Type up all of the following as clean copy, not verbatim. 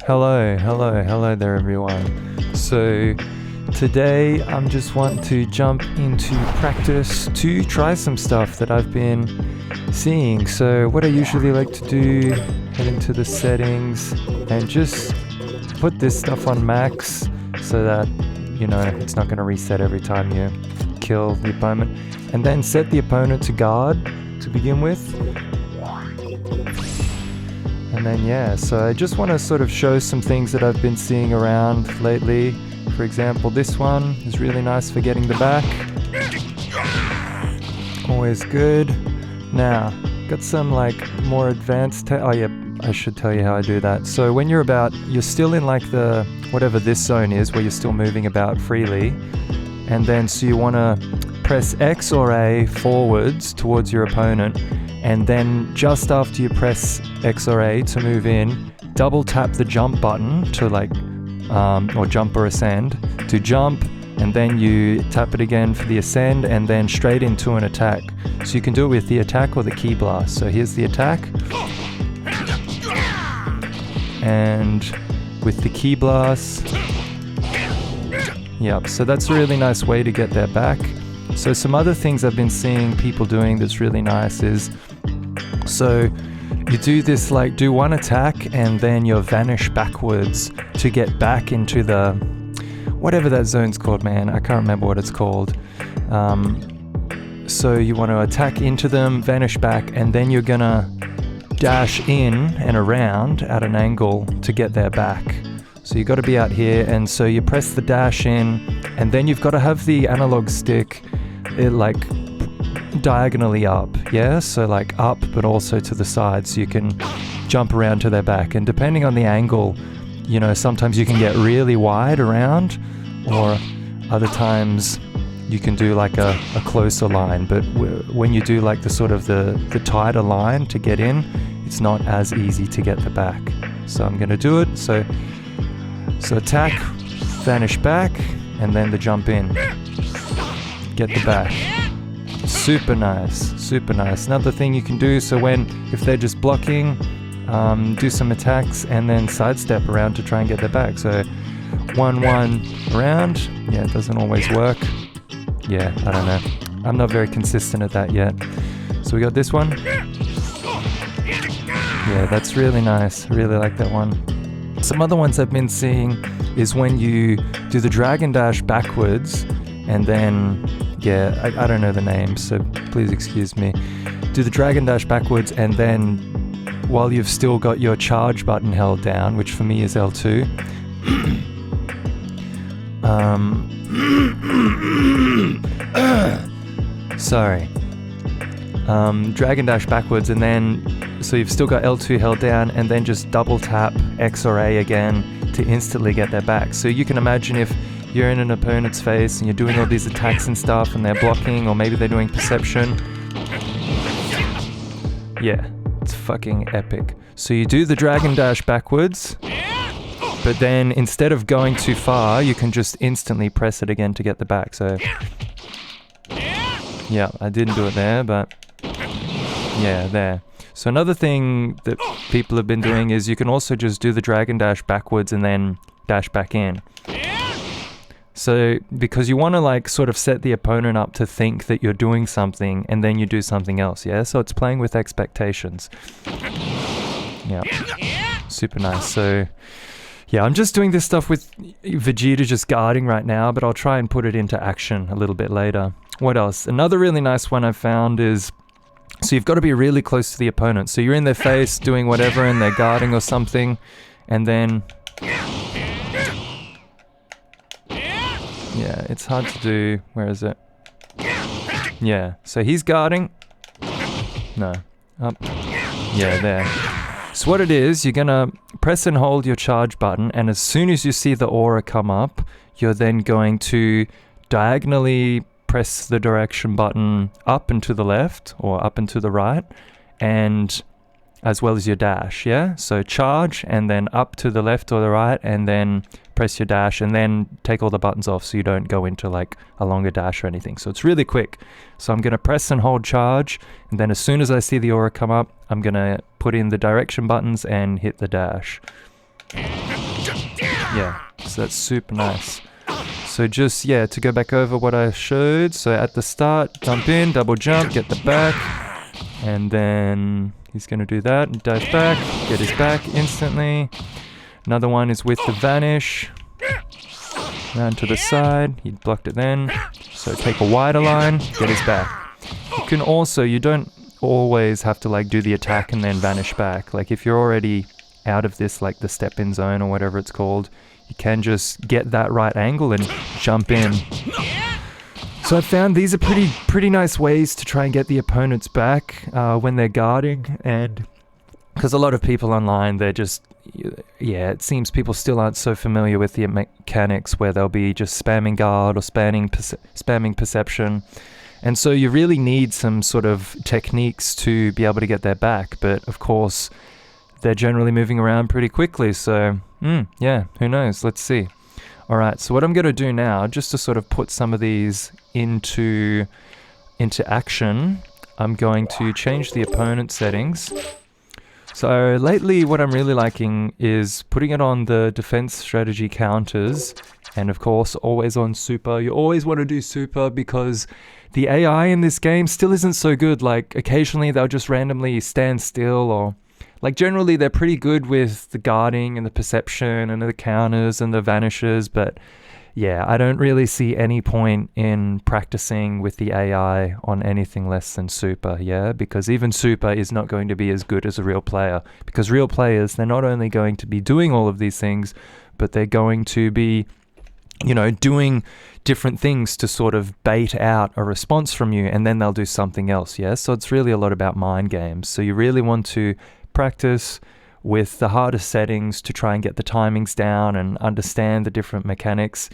Hello there everyone. So today I'm just want to jump into practice to try some stuff that I've been seeing. So what I usually like to do, head into the settings and just put this stuff on max so that, you know, it's not going to reset every time you kill the opponent. And then set the opponent to guard to begin with. And then yeah, so I just want to sort of show some things that I've been seeing around lately. For example, this one is really nice for getting the back. Always good. Now, got some like more advanced oh yeah, I should tell you how I do that. So when you're still in like the, whatever this zone is, where you're still moving about freely. And then so you want to press X or A forwards towards your opponent. And then just after you press X or A to move in, double tap the jump button to like, or jump or ascend, to jump, and then you tap it again for the ascend, and then straight into an attack. So you can do it with the attack or the key blast. So here's the attack. And with the key blast, yep, so that's a really nice way to get their back. So some other things I've been seeing people doing that's really nice is, so you do this, like do one attack and then you vanish backwards to get back into the, whatever that zone's called, man, I can't remember what it's called. So you want to attack into them, vanish back, and then you're gonna dash in and around at an angle to get their back. So you got to be out here, and so you press the dash in, and then you've got to have the analog stick like diagonally up, yeah? So like up, but also to the side, so you can jump around to their back. And depending on the angle, you know, sometimes you can get really wide around, or other times you can do like a closer line. But when you do like the sort of the tighter line to get in, it's not as easy to get the back. So I'm going to do it. So attack, vanish back, and then the jump in. Get the back. Super nice, super nice. Another thing you can do, so if they're just blocking, do some attacks and then sidestep around to try and get their back. So 1-1 around. Yeah, it doesn't always work. Yeah, I don't know. I'm not very consistent at that yet. So we got this one. Yeah, that's really nice. I really like that one. Some other ones I've been seeing is when you do the dragon dash backwards and then, yeah, I don't know the name, so please excuse me. Do the dragon dash backwards and then while you've still got your charge button held down, which for me is L2. Sorry. Dragon dash backwards and then, so you've still got L2 held down, and then just double tap X or A again to instantly get their back. So you can imagine if you're in an opponent's face and you're doing all these attacks and stuff and they're blocking, or maybe they're doing perception. Yeah, it's fucking epic. So you do the dragon dash backwards, but then instead of going too far, you can just instantly press it again to get the back. So yeah, I didn't do it there, but yeah, there. So another thing that people have been doing is you can also just do the dragon dash backwards and then dash back in. So because you want to like sort of set the opponent up to think that you're doing something and then you do something else, yeah? So it's playing with expectations. Yeah, super nice. So yeah, I'm just doing this stuff with Vegeta just guarding right now, but I'll try and put it into action a little bit later. What else? Another really nice one I've found is, so you've got to be really close to the opponent. So you're in their face doing whatever and they're guarding or something, and then yeah, it's hard to do. Where is it? Yeah, so he's guarding. No, up. Yeah, there. So what it is, you're gonna press and hold your charge button, and as soon as you see the aura come up, you're then going to diagonally press the direction button up and to the left, or up and to the right, and as well as your dash, yeah? So charge, and then up to the left or the right, and then press your dash, and then take all the buttons off so you don't go into like a longer dash or anything. So it's really quick. So I'm going to press and hold charge, and then as soon as I see the aura come up, I'm going to put in the direction buttons and hit the dash. Yeah, so that's super nice. So just, yeah, to go back over what I showed. So at the start, jump in, double jump, get the back. And then he's going to do that and dash back, get his back instantly. Another one is with the vanish. Round to the side, he blocked it then. So take a wider line, get his back. You can also, you don't always have to like do the attack and then vanish back. Like if you're already out of this, like the step in zone or whatever it's called, you can just get that right angle and jump in. So I found these are pretty nice ways to try and get the opponents back when they're guarding, and because a lot of people online, they're just, yeah, it seems people still aren't so familiar with the mechanics where they'll be just spamming guard or spamming perception. And so you really need some sort of techniques to be able to get their back, but of course they're generally moving around pretty quickly, so yeah, who knows, let's see. Alright, so what I'm going to do now, just to sort of put some of these into action, I'm going to change the opponent settings. So lately what I'm really liking is putting it on the defense strategy counters, and of course always on super. You always want to do super because the AI in this game still isn't so good. Like occasionally they'll just randomly stand still, or like generally they're pretty good with the guarding and the perception and the counters and the vanishes, but yeah, I don't really see any point in practicing with the AI on anything less than super, yeah? Because even super is not going to be as good as a real player. Because real players, they're not only going to be doing all of these things, but they're going to be, you know, doing different things to sort of bait out a response from you, and then they'll do something else, yeah? So it's really a lot about mind games. So you really want to practice with the hardest settings to try and get the timings down and understand the different mechanics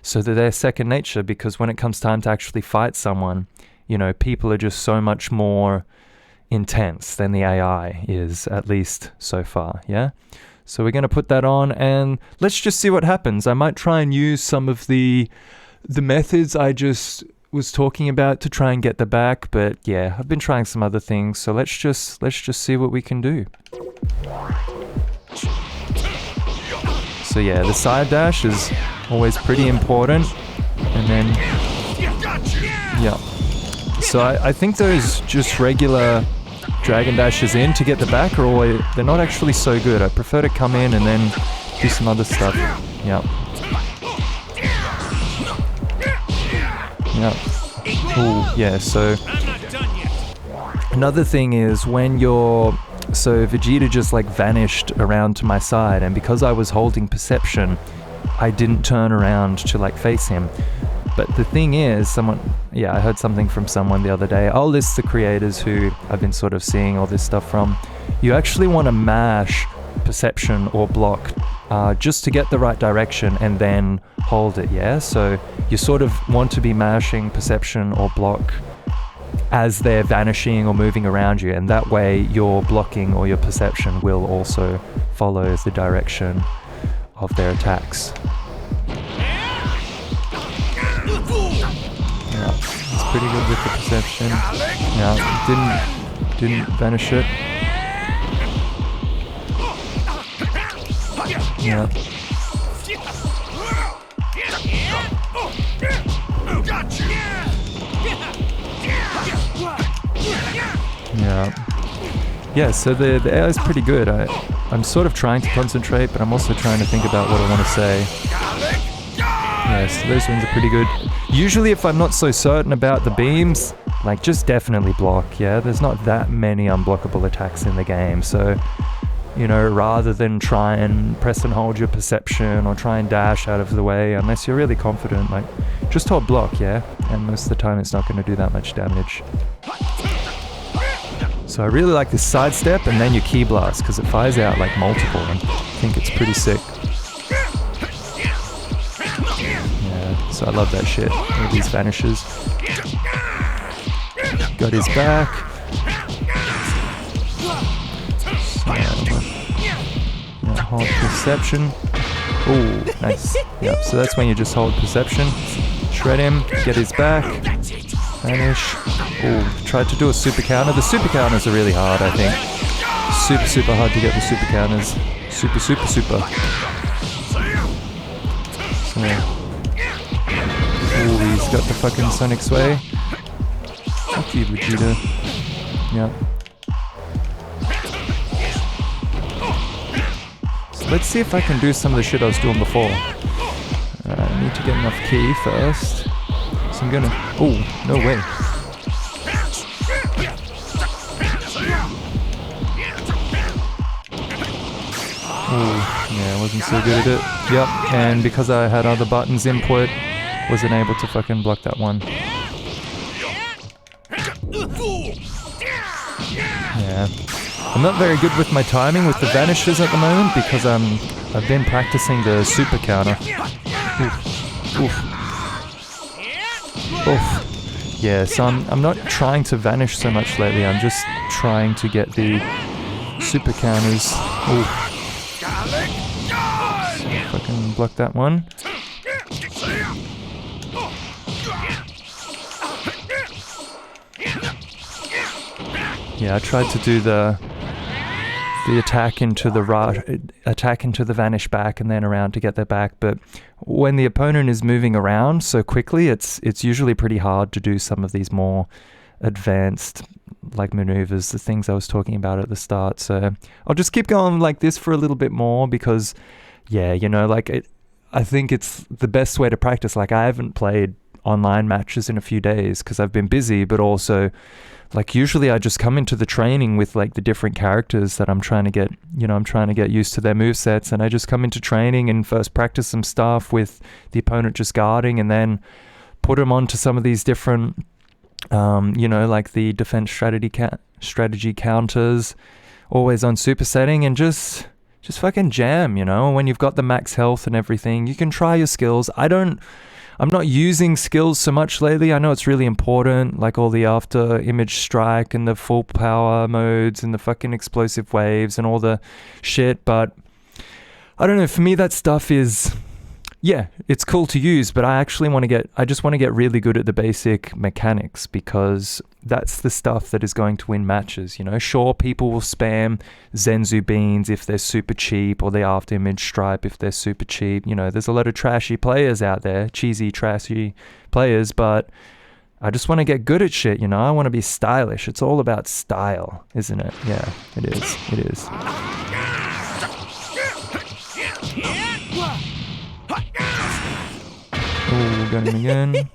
so that they're second nature, because when it comes time to actually fight someone, you know, people are just so much more intense than the AI is, at least so far, yeah? So we're going to put that on and let's just see what happens. I might try and use some of the methods I just was talking about to try and get the back, but yeah, I've been trying some other things, so let's just see what we can do. So yeah, the side dash is always pretty important, and then yeah, so I think those just regular dragon dashes in to get the back are always, they're not actually so good. I prefer to come in and then do some other stuff. Yeah. Yeah. Ooh, yeah, so another thing is when you're, so Vegeta just like vanished around to my side, and because I was holding perception, I didn't turn around to like face him. But the thing is, I heard something from someone the other day. I'll list the creators who I've been sort of seeing all this stuff from. You actually want to mash perception or block just to get the right direction and then hold it, yeah? So you sort of want to be mashing perception or block as they're vanishing or moving around you, and that way your blocking or your perception will also follow the direction of their attacks. Yeah, it's pretty good with the perception. Yeah, didn't vanish it. Yeah. Yeah, so the AI is pretty good. I'm sort of trying to concentrate, but I'm also trying to think about what I want to say. Yes, those ones are pretty good. Usually if I'm not so certain about the beams, like just definitely block, yeah? There's not that many unblockable attacks in the game, so, you know, rather than try and press and hold your perception or try and dash out of the way, unless you're really confident, like, just hold block, yeah? And most of the time it's not going to do that much damage. So I really like this sidestep and then your key blast, because it fires out like multiple, and I think it's pretty sick. Yeah, so I love that shit, all these vanishes. Got his back. Now hold perception. Ooh, nice. Yep, so that's when you just hold perception. Shred him, get his back. Vanish. Ooh, tried to do a super counter. The super counters are really hard, I think. Super hard to get the super counters. Super. So, ooh, he's got the fucking Sonic Sway. Fuck you, Vegeta. Yep. So let's see if I can do some of the shit I was doing before. I need to get enough ki first. So I'm gonna... Oh, no way. Oh, yeah, I wasn't so good at it. Yep, and because I had other buttons input, wasn't able to fucking block that one. Yeah. I'm not very good with my timing with the vanishes at the moment because I've been practicing the super counter. Oof. Oof. Oof. Yeah, so I'm not trying to vanish so much lately, I'm just trying to get the super counters. Oof. Fucking block that one. Yeah, I tried to do the attack into the vanish back and then around to get their back, but when the opponent is moving around so quickly, it's usually pretty hard to do some of these more advanced like maneuvers, the things I was talking about at the start. So I'll just keep going like this for a little bit more because, yeah, you know, like I think it's the best way to practice. Like I haven't played online matches in a few days because I've been busy, but also like usually I just come into the training with like the different characters that I'm trying to get, you know, I'm trying to get used to their movesets, and I just come into training and first practice some stuff with the opponent just guarding and then put them onto some of these different, you know, like the defense strategy counters, always on super setting, and just fucking jam, you know. When you've got the max health and everything, you can try your skills. I'm not using skills so much lately. I know it's really important, like all the after image strike and the full power modes and the fucking explosive waves and all the shit, but I don't know, for me that stuff is, yeah, it's cool to use, but I just want to get really good at the basic mechanics because that's the stuff that is going to win matches, you know. Sure, people will spam Zenzu beans if they're super cheap, or the after image stripe if they're super cheap. You know, there's a lot of trashy players out there, cheesy, trashy players, but I just want to get good at shit, you know. I want to be stylish. It's all about style, isn't it? Yeah, it is. It is. Oh, got him again.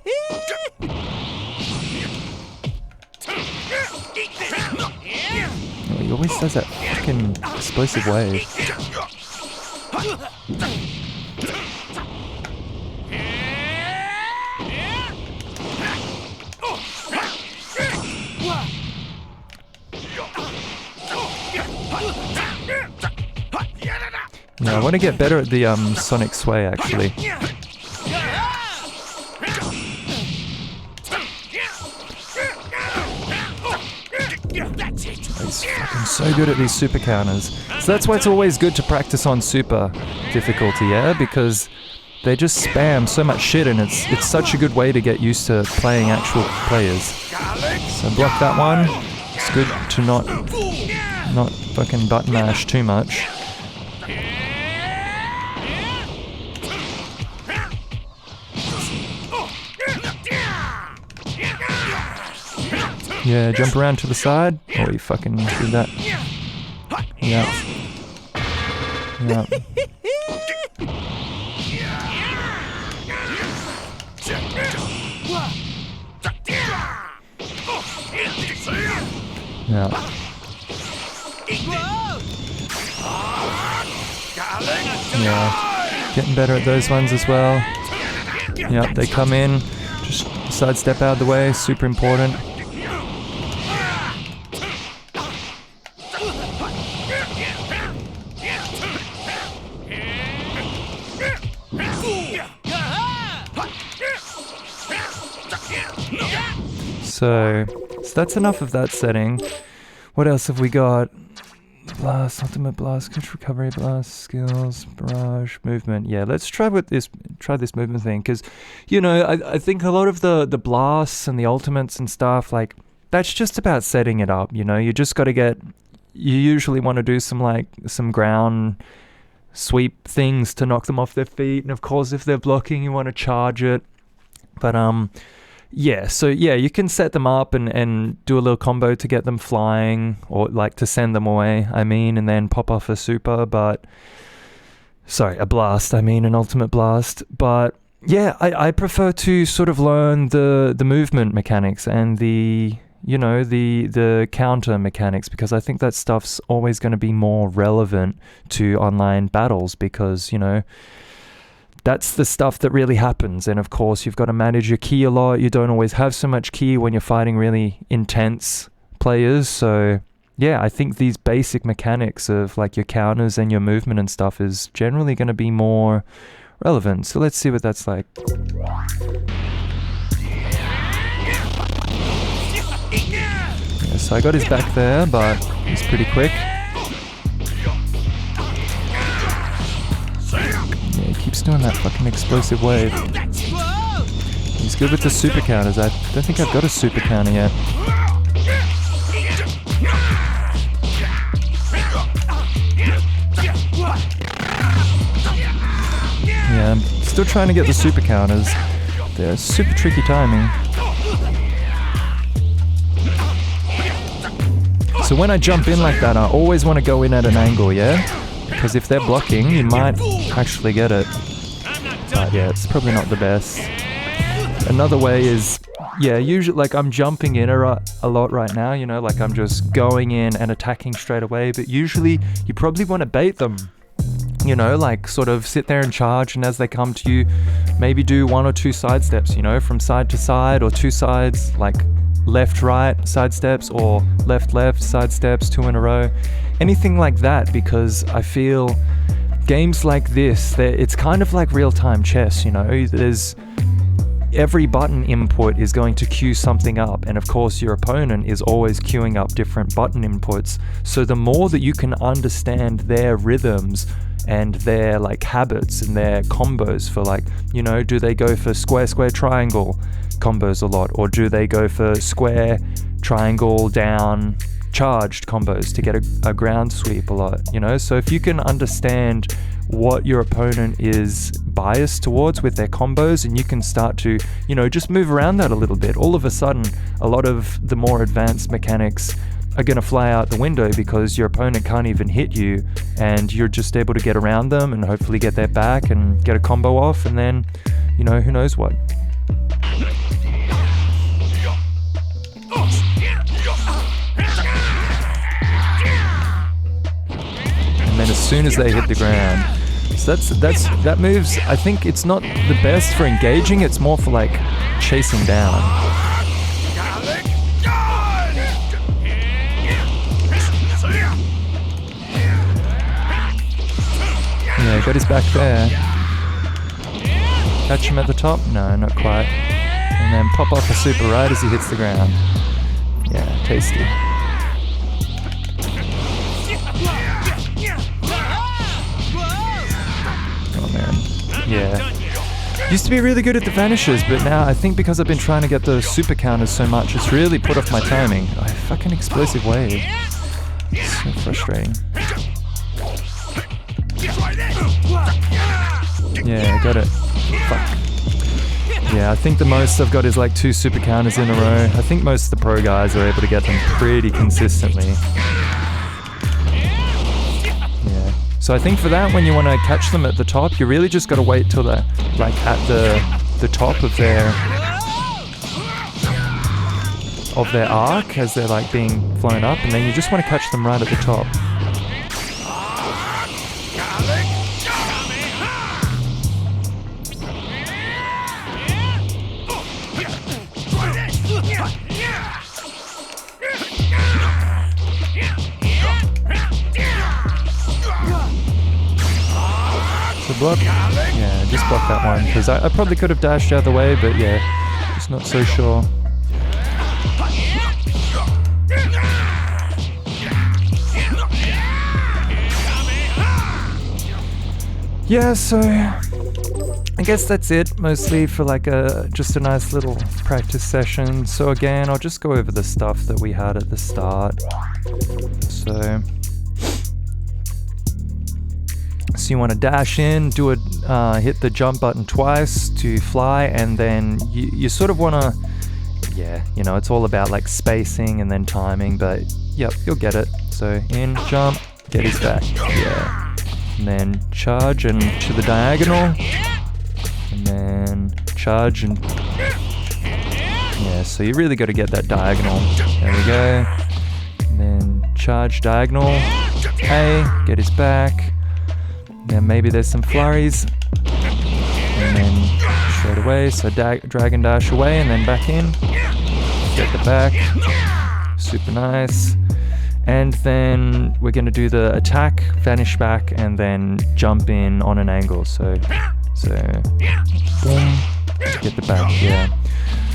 Oh, he always does that fucking explosive wave. Yeah, I want to get better at the Sonic Sway actually. He's fucking so good at these super counters. So that's why it's always good to practice on super difficulty, yeah? Because they just spam so much shit, and it's such a good way to get used to playing actual players. So block that one. It's good to not fucking button mash too much. Yeah, jump around to the side. Oh, you fucking did that. Yeah. Yeah. Yeah. Yeah. Getting better at those ones as well. Yeah, they come in. Just sidestep out of the way. Super important. So that's enough of that setting. What else have we got? Blast, ultimate blast, catch recovery, blast, skills, barrage, movement. Yeah, let's try this movement thing, because, you know, I think a lot of the blasts and the ultimates and stuff, like, that's just about setting it up, you know. You just got to you usually want to do some ground sweep things to knock them off their feet, and of course if they're blocking you want to charge it. But yeah, so yeah, you can set them up and do a little combo to get them flying, or like to send them away, and then pop off a super, a blast, an ultimate blast. But yeah, I prefer to sort of learn the movement mechanics and the counter mechanics, because I think that stuff's always going to be more relevant to online battles, because, that's the stuff that really happens. And of course, you've got to manage your ki a lot. You don't always have so much ki when you're fighting really intense players. So yeah, I think these basic mechanics of like your counters and your movement and stuff is generally going to be more relevant. So let's see what that's like. Yeah, so I got his back there, but he's pretty quick. Keeps doing that fucking explosive wave. He's good with the super counters. I don't think I've got a super counter yet. Yeah, I'm still trying to get the super counters. They're super tricky timing. So when I jump in like that, I always want to go in at an angle, yeah? Because if they're blocking, you might actually get it. But yeah, it's probably not the best. Another way is, yeah, usually like I'm jumping in a lot right now, like I'm just going in and attacking straight away. But usually you probably want to bait them, like sort of sit there and charge, and as they come to you, maybe do 1 or 2 side steps, from side to side, or 2 sides, like left right side steps, or left side steps, 2 in a row. Anything like that, because I feel games like this, it's kind of like real-time chess, there's every button input is going to cue something up, and of course your opponent is always queuing up different button inputs. So the more that you can understand their rhythms and their like habits and their combos for like, do they go for square triangle combos a lot, or do they go for square triangle down charged combos to get a ground sweep a lot, So if you can understand what your opponent is biased towards with their combos, and you can start to, just move around that a little bit, all of a sudden a lot of the more advanced mechanics are going to fly out the window, because your opponent can't even hit you, and you're just able to get around them and hopefully get their back and get a combo off, and then, who knows what. And then as soon as they hit the ground, so that moves, I think it's not the best for engaging, it's more for like chasing down. Yeah, got his back there. Catch him at the top? No, not quite. And then pop off a super right as he hits the ground. Yeah, tasty. Yeah. Used to be really good at the vanishes, but now I think because I've been trying to get those super counters so much, it's really put off my timing. Oh, fucking explosive wave. So frustrating. Yeah, got it. Fuck. Yeah, I think the most I've got is like 2 super counters in a row. I think most of the pro guys are able to get them pretty consistently. So I think for that, when you want to catch them at the top, you really just got to wait till they're like at the top of their arc as they're like being flown up, and then you just want to catch them right at the top. Block? Yeah, just block that one, because I probably could have dashed out of the way, but yeah, just not so sure. Yeah, so I guess that's it, mostly for like just a nice little practice session. So again, I'll just go over the stuff that we had at the So you want to dash in, do hit the jump button twice to fly, and then you sort of want to, yeah, you know, it's all about like spacing and then timing, but yep, you'll get it. So in, jump, get his back, yeah. And then charge and to the diagonal, and then charge and, yeah, so you really got to get that diagonal. There we go. And then charge diagonal, A, get his back. Then maybe there's some flurries, and then straight away, so drag and dash away and then back in, get the back, super nice. And then we're going to do the attack, vanish back, and then jump in on an angle, so boom, get the back, yeah.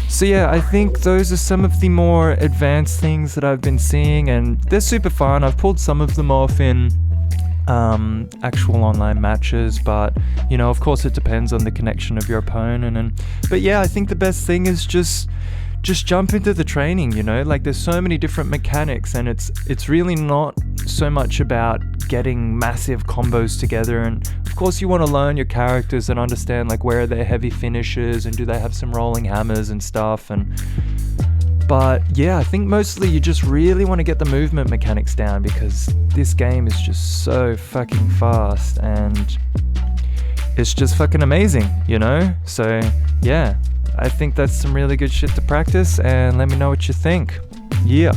So yeah, I think those are some of the more advanced things that I've been seeing, and they're super fun. I've pulled some of them off in actual online matches, but you know, of course it depends on the connection of your opponent. But yeah, I think the best thing is just jump into the training, you know, like there's so many different mechanics, and it's really not so much about getting massive combos together. And of course you want to learn your characters and understand like where are their heavy finishes and do they have some rolling hammers and stuff. But yeah, I think mostly you just really want to get the movement mechanics down, because this game is just so fucking fast and it's just fucking amazing, you know? So yeah, I think that's some really good shit to practice, and let me know what you think. Yeah.